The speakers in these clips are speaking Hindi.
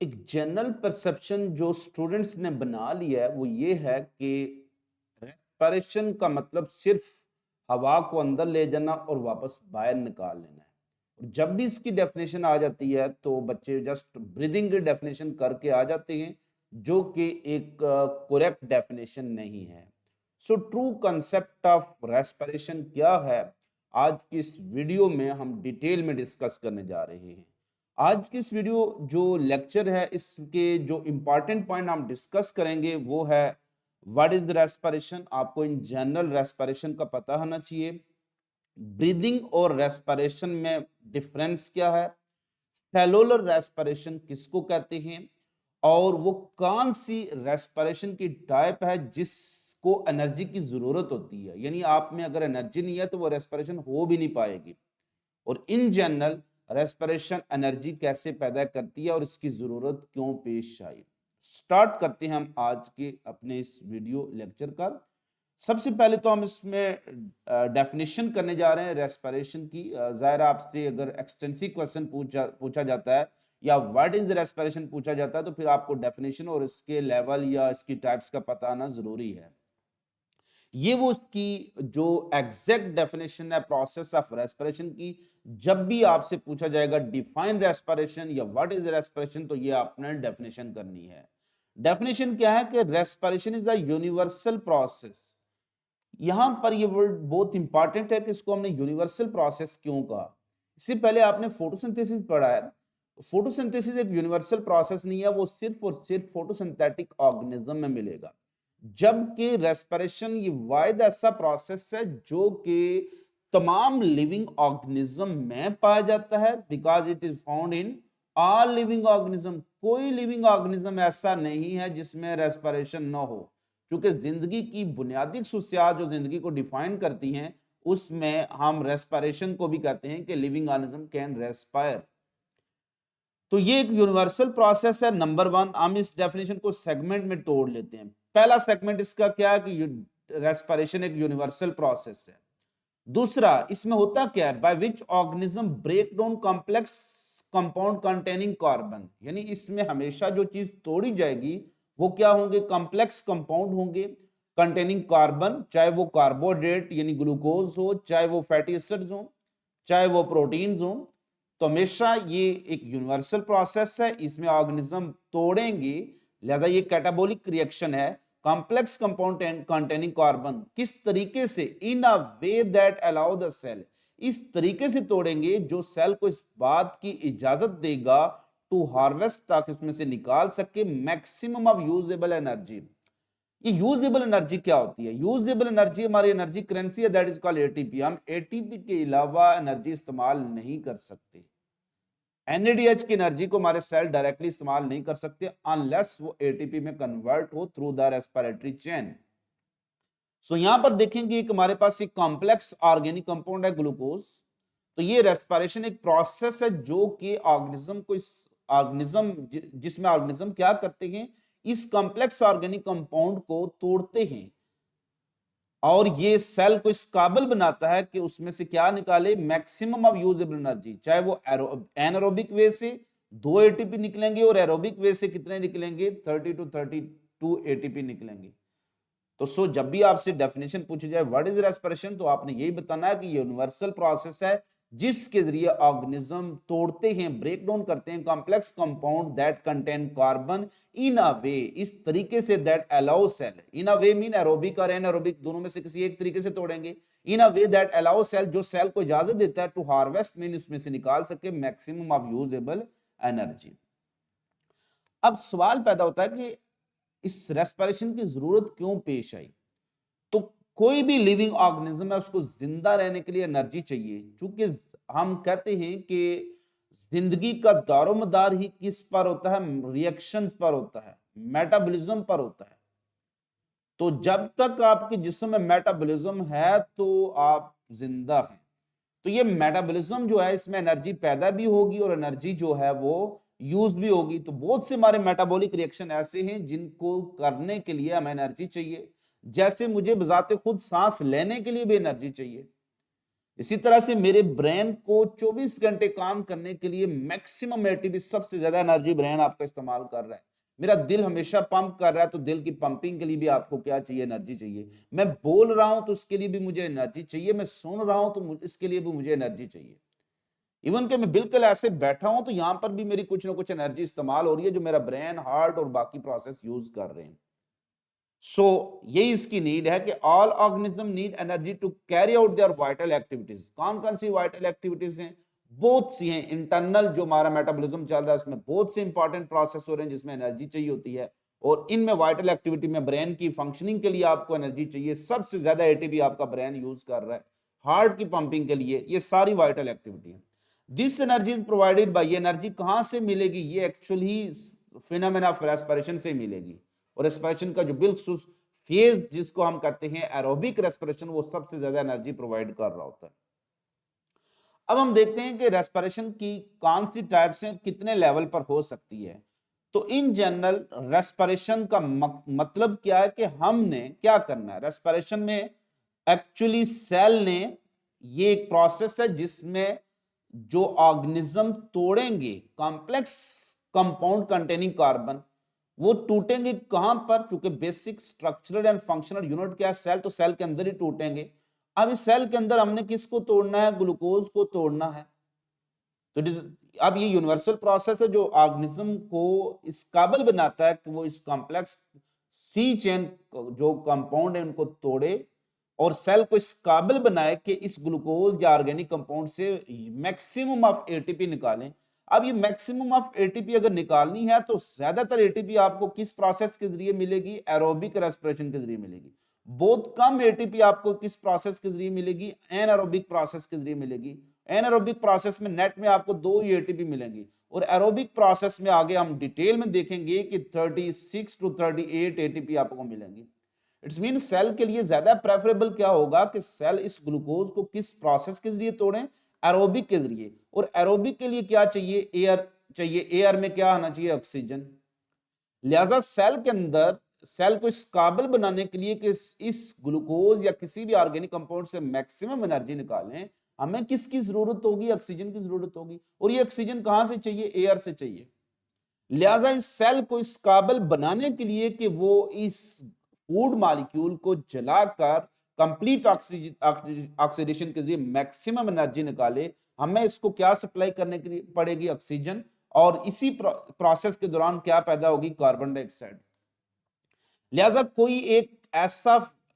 एक जनरल परसेप्शन जो स्टूडेंट्स ने बना लिया है वो ये है कि रेस्पिरेशन का मतलब सिर्फ हवा को अंदर ले जाना और वापस बाहर निकाल लेना है। और जब भी इसकी डेफिनेशन आ जाती है तो बच्चे जस्ट ब्रीदिंग की डेफिनेशन करके आ जाते हैं, जो कि एक करेक्ट डेफिनेशन नहीं है। So true concept of respiration क्या है, आज की इस वीडियो में हम डिटेल में डिस्कस करने जा रहे हैं। आज की इस वीडियो जो लेक्चर है, इसके जो इम्पोर्टेंट पॉइंट हम डिस्कस करेंगे वो है व्हाट इज रेस्पिरेशन। आपको इन जनरल रेस्पिरेशन का पता होना चाहिए। ब्रीदिंग और रेस्पिरेशन में डिफरेंस क्या है, सेलुलर रेस्पिरेशन किसको कहते हैं, और वो कौन सी रेस्पिरेशन की टाइप है जिसको एनर्जी की जरूरत होती है। यानी आप में अगर एनर्जी नहीं है तो वो रेस्पिरेशन हो भी नहीं पाएगी। और इन जनरल रेस्पिरेशन एनर्जी कैसे पैदा करती है और इसकी जरूरत क्यों पेश आई। स्टार्ट करते हैं हम आज के अपने इस वीडियो लेक्चर का। सबसे पहले तो हम इसमें डेफिनेशन करने जा रहे हैं रेस्पिरेशन की। जाहिर है आपसे अगर एक्सटेंसिव क्वेश्चन पूछा जाता है या व्हाट इज रेस्पिरेशन पूछा जाता है तो फिर आपको डेफिनेशन और इसके लेवल या इसकी टाइप्स का पता आना जरूरी है। ये वो उसकी जो एग्जैक्ट डेफिनेशन है प्रोसेस ऑफ रेस्पिरेशन की। जब भी आपसे पूछा जाएगा डिफाइन रेस्पिरेशन या व्हाट इज रेस्पिरेशन तो ये आपने डेफिनेशन करनी है। डेफिनेशन क्या है कि respiration is the universal process. यहां पर ये वर्ड बहुत इंपॉर्टेंट है कि इसको हमने यूनिवर्सल प्रोसेस क्यों कहा। इससे पहले आपने फोटोसिंथेसिस पढ़ा है। फोटोसिंथेसिस एक यूनिवर्सल प्रोसेस नहीं है, वो सिर्फ और सिर्फ फोटोसिंथेटिक ऑर्गेनिज्म में मिलेगा। जबकि रेस्पिरेशन ये वाहिद ऐसा प्रोसेस है जो कि तमाम लिविंग ऑर्गेनिज्म में पाया जाता है, because it is found in all living organism. कोई लिविंग ऑर्गेनिज्म ऐसा नहीं है जिसमें रेस्पिरेशन ना हो, क्योंकि जिंदगी की बुनियादी खसूसियात जो जिंदगी को डिफाइन करती हैं उसमें हम रेस्पिरेशन को भी कहते हैं कि लिविंग ऑर्गेनिज्म कैन रेस्पायर। तो ये एक यूनिवर्सल प्रोसेस है। नंबर वन, हम इस डेफिनेशन को सेगमेंट में तोड़ लेते हैं। पहला सेगमेंट इसका क्या है कि रेस्पिरेशन एक यूनिवर्सल प्रोसेस है। दूसरा, इसमें होता क्या है, by which organism break down complex compound containing carbon. यानी इसमें हमेशा जो चीज तोड़ी जाएगी वो क्या होंगे, कॉम्प्लेक्स कंपाउंड होंगे कंटेनिंग कार्बन, चाहे वो कार्बोहाइड्रेट यानी ग्लूकोज हो, चाहे वो फैटी एसिड्स हो, चाहे वो प्रोटीन्स हो। तो हमेशा ये एक यूनिवर्सल प्रोसेस है, इसमें ऑर्गेनिज्म तोड़ेंगे, लिहाजा ये कैटाबोलिक रिएक्शन है। कॉम्प्लेक्स कंपाउंड कंटेनिंग कार्बन किस तरीके से, in a way that allow the cell, इस तरीके से तोड़ेंगे जो सेल को इस बात की इजाजत देगा टू हार्वेस्ट, ताकि उसमें से निकाल सके मैक्सिमम ऑफ यूजेबल एनर्जी। ये यूजेबल एनर्जी क्या होती है, यूजेबल एनर्जी हमारी एनर्जी करेंसी है, दैट इज कॉल्ड एटीपी। हम एटीपी के अलावा एनर्जी इस्तेमाल नहीं कर सकते। एनएडीएच की एनर्जी को हमारे सेल डायरेक्टली इस्तेमाल नहीं कर सकते अनलेस वो एटीपी में कन्वर्ट हो थ्रू द रेस्पिरेटरी चेन। सो यहां पर देखेंगे कि हमारे पास एक कॉम्प्लेक्स ऑर्गेनिक कंपाउंड है ग्लूकोज। तो ये रेस्पिरेशन एक प्रोसेस है जो कि ऑर्गेनिज्म को, इस ऑर्गेनिज्म जिसमें ऑर्गेनिज्म क्या करते हैं, इस कॉम्प्लेक्स ऑर्गेनिक कंपाउंड को तोड़ते हैं और ये सेल को इस काबिल बनाता है कि उसमें से क्या निकाले, मैक्सिमम ऑफ यूजेबल एनर्जी। चाहे वो एनारोबिक वे से 2 एटीपी निकलेंगे और एरोबिक वे से कितने निकलेंगे, 30 to 32 एटीपी निकलेंगे। तो सो जब भी आपसे डेफिनेशन पूछी जाए व्हाट इज रेस्पिरेशन तो आपने यही बताना है कि यूनिवर्सल प्रोसेस है जिसके जरिए ऑर्गेनिज्म तोड़ते हैं, ब्रेक डाउन करते हैं complex compound that contain carbon in a way, इस तरीके से that allow cell, in a way mean aerobic और एनारोबिक दोनों में से किसी एक तरीके से तोड़ेंगे, in a way that allow cell, जो सेल को इजाजत देता है टू हार्वेस्ट मीन उसमें से निकाल सके मैक्सिमम ऑफ यूजेबल एनर्जी। अब सवाल पैदा होता है कि इस रेस्पिरेशन की जरूरत क्यों पेश आई। तो कोई भी लिविंग ऑर्गेनिज्म है उसको जिंदा रहने के लिए एनर्जी चाहिए, क्योंकि हम कहते हैं कि जिंदगी का दारोमदार ही किस पर होता है, रिएक्शंस पर होता है, मेटाबॉलिज्म पर होता है। तो जब तक आपके जिस्म में मेटाबॉलिज्म है तो आप जिंदा हैं। तो ये मेटाबॉलिज्म जो है इसमें एनर्जी पैदा भी होगी और एनर्जी जो है वो यूज भी होगी। तो बहुत से हमारे मेटाबॉलिक रिएक्शन ऐसे हैं जिनको करने के लिए हमें एनर्जी चाहिए। जैसे मुझे बजाते खुद सांस लेने के लिए भी एनर्जी चाहिए। इसी तरह से मेरे ब्रेन को 24 घंटे काम करने के लिए मैक्सिमम एटीपी, सबसे ज्यादा एनर्जी ब्रेन आपका इस्तेमाल कर रहा है। मेरा दिल हमेशा पंप कर रहा है, तो दिल की पंपिंग के लिए भी आपको क्या चाहिए? एनर्जी चाहिए। मैं बोल रहा हूं तो उसके लिए भी मुझे एनर्जी चाहिए। मैं सुन रहा हूं तो इसके लिए भी मुझे एनर्जी चाहिए। इवन कि मैं बिल्कुल ऐसे बैठा हूं तो यहां पर भी मेरी कुछ ना कुछ एनर्जी इस्तेमाल हो रही है, जो मेरा ब्रेन, हार्ट और बाकी प्रोसेस यूज कर रहे हैं। सो यही इसकी नीड है कि all organism need energy to carry out their vital activities. कौन कौन सी वाइटल एक्टिविटीज हैं? बहुत सी हैं। इंटरनल जो हमारा मेटाबॉलिज्म चल रहा है, उसमें बहुत से इंपॉर्टेंट प्रोसेस हो रहे हैं जिसमें एनर्जी चाहिए होती है, और इनमें वाइटल एक्टिविटी में ब्रेन की फंक्शनिंग के लिए आपको एनर्जी चाहिए। सबसे ज्यादा एटीपी आपका ब्रेन यूज कर रहा है हार्ट की पंपिंग के लिए। ये सारी वाइटल एक्टिविटी है। This energy is provided by, ये एनर्जी कहां से मिलेगी? ये एक्चुअली फिनोमेना ऑफ रेस्पिरेशन से मिलेगी। और रेस्पिरेशन का जो बिल्कुल फेज जिसको हम कहते हैं एरोबिक रेस्पिरेशन, वो सबसे ज्यादा एनर्जी प्रोवाइड कर रहा होता है। अब हम देखते हैं कि रेस्पिरेशन की कौन सी टाइप्स हैं, कितने लेवल पर हो सकती है। तो इन जनरल रेस्पिरेशन का मतलब क्या है कि हमने क्या करना है रेस्पिरेशन में? एक्चुअली सेल ने, ये एक प्रोसेस है जिसमें जो ऑर्गेनिज्म तोड़ेंगे कॉम्प्लेक्स कंपाउंड कंटेनिंग कार्बन, वो टूटेंगे कहां पर? चूंकि basic structural and functional unit क्या है? सेल, तो सेल के अंदर ही टूटेंगे। अब इस सेल के अंदर हमने किसको तोड़ना है? ग्लूकोज को तोड़ना है। तो अब ये यूनिवर्सल प्रोसेस है जो ऑर्गेनिज्म को इस काबिल बनाता है कि वो इस कॉम्प्लेक्स सी चेन जो कंपाउंड है उनको तोड़े, और सेल को इस काबिल बनाए कि इस ग्लूकोज या ऑर्गेनिक कंपाउंड से मैक्सिमम ऑफ एटीपी निकालें। अब ये मैक्सिमम ऑफ एटीपी अगर निकालनी है तो ज्यादातर एटीपी आपको किस प्रोसेस के जरिए मिलेगी? एरोबिक रेस्पिरेशन के जरिए मिलेगी। बहुत कम एटीपी आपको किस प्रोसेस के जरिए मिलेगी? एनारोबिक प्रोसेस के जरिए मिलेगी। एनारोबिक प्रोसेस में नेट में आपको 2 ही एटीपी मिलेंगी, और एरोबिक प्रोसेस में आगे हम डिटेल में देखेंगे कि 36 टू 38 एटीपी आपको मिलेंगी। इट्स मीन सेल के लिए ज्यादा प्रेफरेबल क्या होगा कि सेल इस ग्लूकोज को किस प्रोसेस के जरिए तोड़ें? एरोबिक के जरिए। और एरोबिक के लिए क्या चाहिए? एयर चाहिए। एयर में क्या आना चाहिए? ऑक्सीजन। लिहाजा सेल के अंदर सेल को इस काबिल बनाने के लिए कि इस ग्लूकोज या किसी भी ऑर्गेनिक कंपाउंड से मैक्सिमम एनर्जी निकालें, हमें किसकी जरूरत होगी? ऑक्सीजन की जरूरत होगी। और ये ऑक्सीजन कहां से चाहिए? एयर से चाहिए। लिहाजा इस सेल को इस काबिल बनाने के लिए कि वो इस फूड मॉलिक्यूल को जलाकर कंप्लीट ऑक्सीडेशन के जरिए मैक्सिमम एनर्जी निकाले, हमें इसको क्या सप्लाई करने के लिए पड़ेगी? ऑक्सीजन। और इसी प्रोसेस के दौरान क्या पैदा होगी? Carbon dioxide. लिहाजा कोई एक ऐसा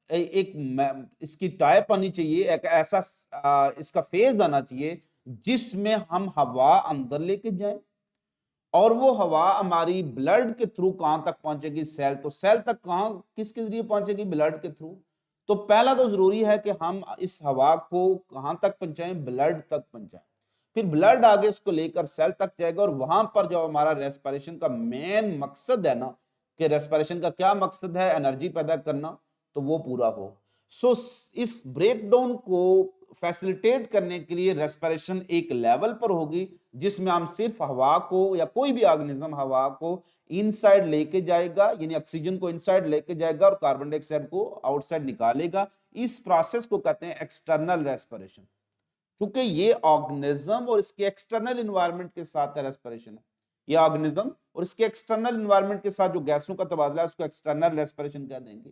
इसकी टाइप आनी चाहिए, एक ऐसा इसका फेज आना चाहिए जिसमें हम हवा अंदर लेके जाएं, और वो हवा हमारी ब्लड के थ्रू कहां तक पहुंचेगी? सेल। तो सेल तक कहां, किसके जरिए पहुंचेगी? ब्लड के थ्रू। तो पहला तो जरूरी है कि हम इस हवा को कहां तक पहुंचाएं? ब्लड तक पहुंचाएं। फिर ब्लड आगे उसको लेकर सेल तक जाएगा, और वहां पर जो हमारा रेस्पिरेशन का मेन मकसद है ना, कि रेस्पिरेशन का क्या मकसद है? एनर्जी पैदा करना, तो वो पूरा हो। सो इस ब्रेकडाउन को फैसिलिटेट करने के लिए रेस्पिरेशन एक लेवल पर होगी जिसमें हम सिर्फ हवा को, या कोई भी ऑर्गेनिज्म हवा को इनसाइड लेके जाएगा, यानी ऑक्सीजन को इनसाइड लेके जाएगा और कार्बन डाइऑक्साइड को आउटसाइड निकालेगा। इस प्रोसेस को कहते हैं एक्सटर्नल रेस्पिरेशन। क्योंकि ये ऑर्गेनिज्म और इसके एक्सटर्नल इन्वायरमेंट के साथ रेस्पिरेशन है। ये ऑर्गेनिज्म और इसके एक्सटर्नल इन्वायरमेंट के साथ जो गैसों का तबादला है उसको एक्सटर्नल रेस्पिरेशन कह देंगे।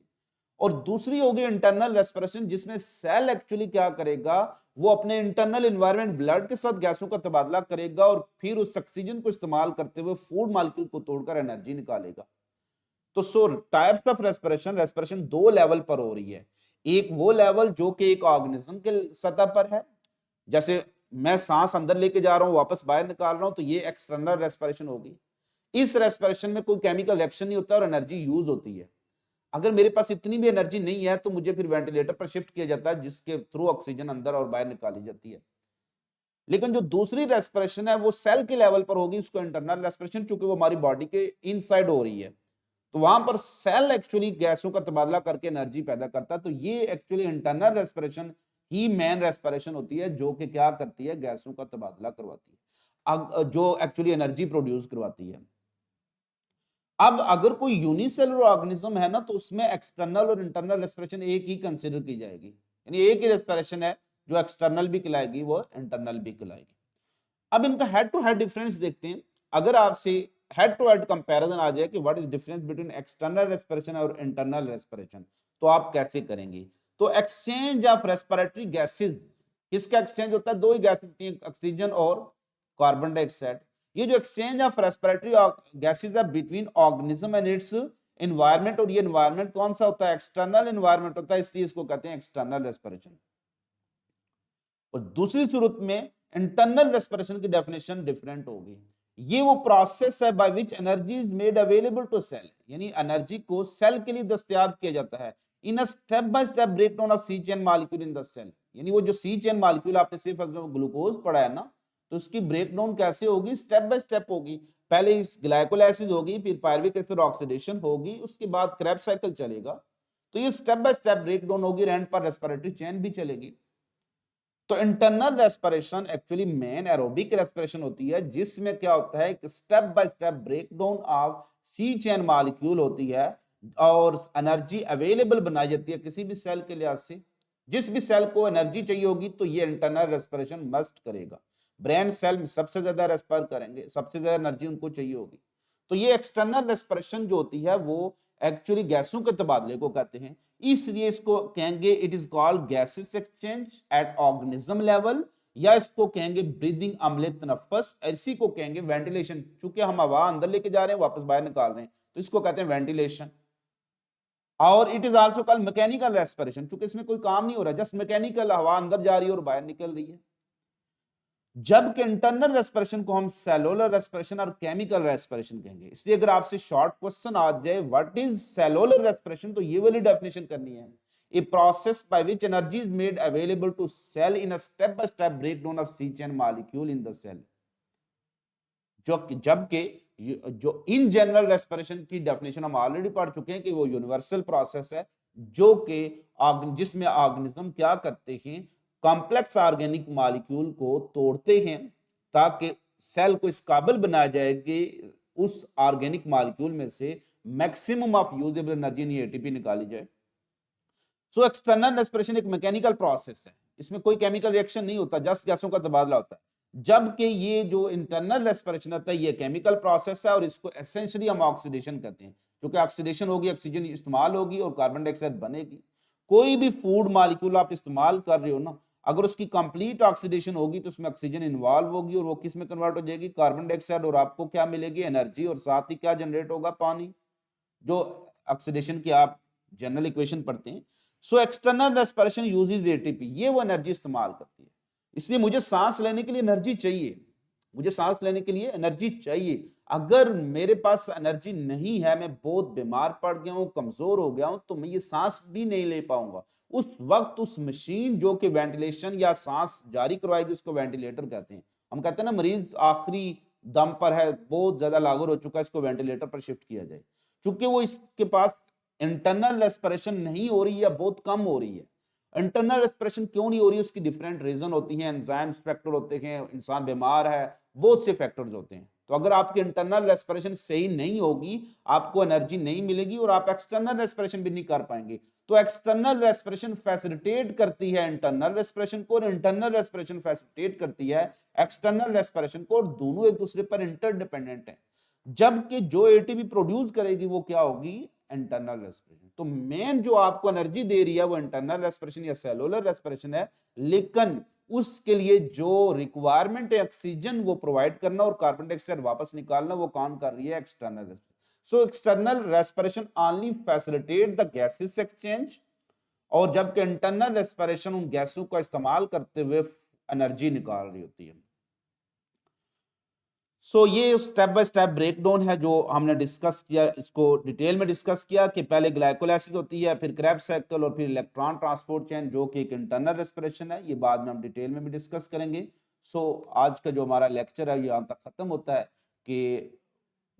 और दूसरी होगी इंटरनल रेस्पिरेशन, जिसमें सेल एक्चुअली क्या करेगा? वो अपने इंटरनल इन्वायरमेंट ब्लड के साथ गैसों का तबादला करेगा, और फिर उस ऑक्सीजन को इस्तेमाल करते हुए फूड मॉलिक्यूल को तोड़कर एनर्जी निकालेगा। तो सो types of respiration, respiration 2 level पर हो रही है। एक वो लेवल जो कि एक ऑर्गेनिज्म के सतह पर है, जैसे मैं सांस अंदर लेके जा रहा हूं, वापस बाहर निकाल रहा हूं, तो ये एक्सटर्नल रेस्पिरेशन होगी। इस रेस्पिरेशन में कोई केमिकल रिएक्शन नहीं होता और एनर्जी यूज होती है। अगर मेरे पास इतनी भी एनर्जी नहीं है तो मुझे फिर वेंटिलेटर पर शिफ्ट किया जाता है, जिसके थ्रू ऑक्सीजन अंदर और बाहर निकाली जाती है। लेकिन जो दूसरी रेस्पिरेशन है वो सेल के लेवल पर होगी, उसको इंटरनल रेस्पिरेशन, चूंकि वो हमारी बॉडी के इनसाइड हो रही है, तो वहां पर सेल एक्चुअली गैसों का तबादला करके एनर्जी पैदा करता है। तो ये एक्चुअली इंटरनल रेस्पिरेशन ही मेन रेस्पिरेशन होती है, जो कि क्या करती है? गैसों का तबादला करवाती है, जो एक्चुअली एनर्जी प्रोड्यूस करवाती है। अब अगर कोई यूनिसेलुलर ऑर्गेनिज्म है ना, तो उसमें एक्सटर्नल और इंटरनल रेस्पिरेशन एक ही कंसीडर की जाएगी, यानी एक ही रेस्पिरेशन है जो एक्सटर्नल भी कहलाएगी वो इंटरनल भी कहलाएगी। अब इनका हेड टू हेड डिफरेंस देखते हैं। अगर आपसे हेड टू हेड कंपैरिजन आ जाए कि what is difference between external respiration और इंटरनल रेस्पिरेशन, तो आप कैसे करेंगे? तो एक्सचेंज ऑफ रेस्पिरेटरी गैसेज, किसका एक्सचेंज होता है? दो ही गैस होती है, ऑक्सीजन और कार्बन डाइऑक्साइड। ये जो एक्सचेंज ऑफ रेस्पिरेटरी गैसेज है between organism and it's environment, और ये एनवायरनमेंट कौन सा होता है? एक्सटर्नल एनवायरनमेंट होता है, इसलिए इसको कहते हैं एक्सटर्नल रेस्पिरेशन। और दूसरी सूरत में इंटरनल रेस्पिरेशन की डेफिनेशन डिफरेंट होगी। ये वो प्रोसेस है by which energy is made available to cell, यानी एनर्जी को सेल के लिए दस्तयाब किया जाता है in a step by step breakdown of C chain molecule in the cell. यानी वो जो सी चेन मॉलिक्यूल आपने सिर्फ ग्लूकोज पढ़ा है ना, तो उसकी ब्रेकडाउन कैसे होगी? स्टेप बाय स्टेप होगी। पहले इस ग्लाइकोलाइसिस होगी, फिर पायरुविक एसिड ऑक्सीडेशन होगी, उसके बाद क्रेब्स साइकिल चलेगा। तो ये स्टेप बाय स्टेप ब्रेकडाउन होगी, एंड पर रेस्पिरेटरी चेन भी चलेगी। तो internal respiration actually main aerobic respiration होती है, जिसमें क्या होता है कि step by step breakdown of C chain molecule होती है और एनर्जी अवेलेबल बनाई जाती है किसी भी सेल के लिहाज से। जिस भी सेल को एनर्जी चाहिए होगी तो ये इंटरनल रेस्पिरेशन मस्ट करेगा। ब्रेन सेल में सबसे ज्यादा रेस्पायर करेंगे, सबसे ज्यादा एनर्जी उनको चाहिए होगी। तो ये एक्सटर्नल रेस्पिरेशन जो होती है वो एक्चुअली गैसों के तबादले को कहते हैं, इसलिए इसको कहेंगे it is called gases exchange at organism level, या इसको कहेंगे ब्रीदिंग अम्ल तनफ्फुस, इसी को कहेंगे वेंटिलेशन। चूंकि हम हवा अंदर लेके जा रहे हैं वापस बाहर निकाल रहे हैं, तो इसको कहते हैं वेंटिलेशन। और it is also called mechanical respiration, चूंकि इसमें कोई काम नहीं हो रहा, जस्ट मैकेनिकल, हवा अंदर जा रही है और बाहर निकल रही है। जबकि इंटरनल रेस्पिरेशन को हम सेलुलर रेस्पिरेशन और केमिकल रेस्पिरेशन कहेंगे। इसलिए अगर आपसे शॉर्ट क्वेश्चन आ जाए व्हाट इज सेलुलर रेस्पिरेशन, तो ये वाली डेफिनेशन करनी है, a process by which energy is made available to cell in a step by step breakdown of C chain molecule in the cell. जबकि जो इन जनरल रेस्पिरेशन की डेफिनेशन हम ऑलरेडी पढ़ चुके हैं कि वो यूनिवर्सल प्रोसेस है, जो कि जिसमें ऑर्गेनिज्म क्या करते हैं, कॉम्प्लेक्स ऑर्गेनिक मॉलिक्यूल को तोड़ते हैं ताकि सेल को इस काबिल बनाया जाए कि उस ऑर्गेनिक मॉलिक्यूल में से मैक्सिमम ऑफ यूजेबल एनर्जी यानी एटीपी निकाली जाए। सो एक्सटर्नल रेस्पिरेशन एक मैकेनिकल प्रोसेस है, इसमें कोई केमिकल रिएक्शन नहीं होता, जस्ट गैसों का तबादला होता है। जबकि ये जो इंटरनल रेस्पिरेशन होता है ये केमिकल प्रोसेस है, और इसको एसेंशियली हम ऑक्सीडेशन कहते हैं, क्योंकि ऑक्सीडेशन होगी, ऑक्सीजन इस्तेमाल होगी और कार्बन डाइऑक्साइड बनेगी। कोई भी फूड मॉलिक्यूल आप इस्तेमाल कर रहे हो ना, अगर उसकी कंप्लीट ऑक्सीडेशन होगी तो उसमें ऑक्सीजन इन्वॉल्व होगी, और वो किस में कन्वर्ट हो जाएगी? कार्बन डाइऑक्साइड, और आपको क्या मिलेगी? एनर्जी, और साथ ही क्या जनरेट होगा? पानी, जो ऑक्सीडेशन की आप जनरल इक्वेशन पढ़ते हैं। So external respiration uses ATP, ये वो एनर्जी इस्तेमाल करती है। इसलिए मुझे सांस लेने के लिए एनर्जी चाहिए, मुझे सांस लेने के लिए एनर्जी चाहिए। अगर मेरे पास एनर्जी नहीं है, मैं बहुत बीमार पड़ गया हूं, कमजोर हो गया हूं, तो मैं ये सांस भी नहीं ले पाऊंगा। उस वक्त उस मशीन जो कि वेंटिलेशन या सांस जारी करवाएगी उसको वेंटिलेटर कहते हैं। हम कहते हैं ना मरीज आखिरी दम पर है, बहुत ज्यादा लागू हो चुका है, इसको वेंटिलेटर पर शिफ्ट किया जाए। चूंकि वो इसके पास इंटरनल रेस्पिरेशन नहीं हो रही है, बहुत कम हो रही है। इंटरनल रेस्पिरेशन क्यों नहीं हो रही है? उसकी डिफरेंट रीजन होती है, एंजाइम्स फैक्टर होते हैं, इंसान बीमार है, बहुत से फैक्टर्स होते हैं। तो अगर आपकी इंटरनल रेस्पिरेशन सही नहीं होगी, आपको एनर्जी नहीं मिलेगी और आप एक्सटर्नल रेस्पिरेशन भी नहीं कर पाएंगे। तो एक्सटर्नल रेस्पिरेशन फैसिलिटेट करती है इंटरनल रेस्पिरेशन को, और इंटरनल रेस्पिरेशन फैसिलिटेट करती है एक्सटर्नल रेस्पिरेशन को, और दोनों एक दूसरे पर इंटरडिपेंडेंट है। जबकि जो एटीपी प्रोड्यूस करेगी वो क्या होगी? Internal respiration. तो मेन जो आपको एनर्जी दे रही है वो इंटरनल रेस्पिरेशन या सेलुलर रेस्पिरेशन है, लेकिन उसके लिए जो रिक्वायरमेंट है ऑक्सीजन वो प्रोवाइड करना और कार्बन डाइऑक्साइड वापस निकालना, वो कौन कर रही है? External respiration. So external respiration only facilitate the gases exchange, और जबकि इंटरनल रेस्पिरेशन उन गैसों का इस्तेमाल करते हुए एनर्जी निकाल रही होती है। सो ये स्टेप बाय स्टेप ब्रेकडाउन है जो हमने डिस्कस किया, इसको डिटेल में डिस्कस किया कि पहले ग्लाइकोलाइसिस होती है, फिर क्रेब्स साइकिल, और फिर इलेक्ट्रॉन ट्रांसपोर्ट चेन जो कि एक इंटरनल रेस्पिरेशन है। ये बाद में हम डिटेल में भी डिस्कस करेंगे। सो आज का जो हमारा लेक्चर है यहाँ तक खत्म होता है कि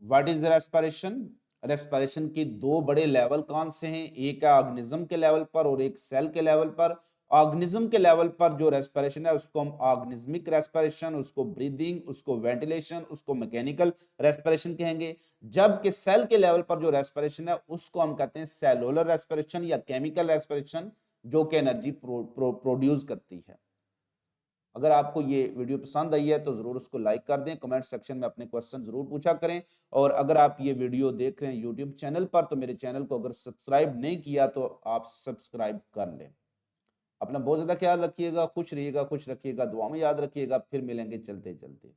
what is the respiration. Respiration के दो बड़े लेवल कौन से हैं? एक है ऑर्गेनिज्म के लेवल पर और एक सेल के लेवल पर। ऑर्गेनिज्म के लेवल पर जो रेस्पिरेशन है उसको हम ऑर्गेनिज्मिक रेस्पिरेशन, उसको ब्रीदिंग, उसको वेंटिलेशन, उसको मैकेनिकल रेस्पिरेशन कहेंगे। जबकि सेल के लेवल पर जो रेस्पिरेशन है उसको हम कहते हैं सेलुलर रेस्पिरेशन या केमिकल रेस्पिरेशन, जो कि एनर्जी प्रोड्यूस करती है। अगर आपको ये वीडियो पसंद आई है तो ज़रूर उसको लाइक कर दें, कमेंट सेक्शन में अपने क्वेश्चन ज़रूर पूछा करें और अगर आप ये वीडियो देख रहे हैं यूट्यूब चैनल पर तो मेरे चैनल को अगर सब्सक्राइब नहीं किया तो आप सब्सक्राइब कर लें। अपना बहुत ज़्यादा ख्याल रखिएगा, खुश रहिएगा, खुश रखिएगा, दुआ में याद रखिएगा, फिर मिलेंगे चलते-चलते।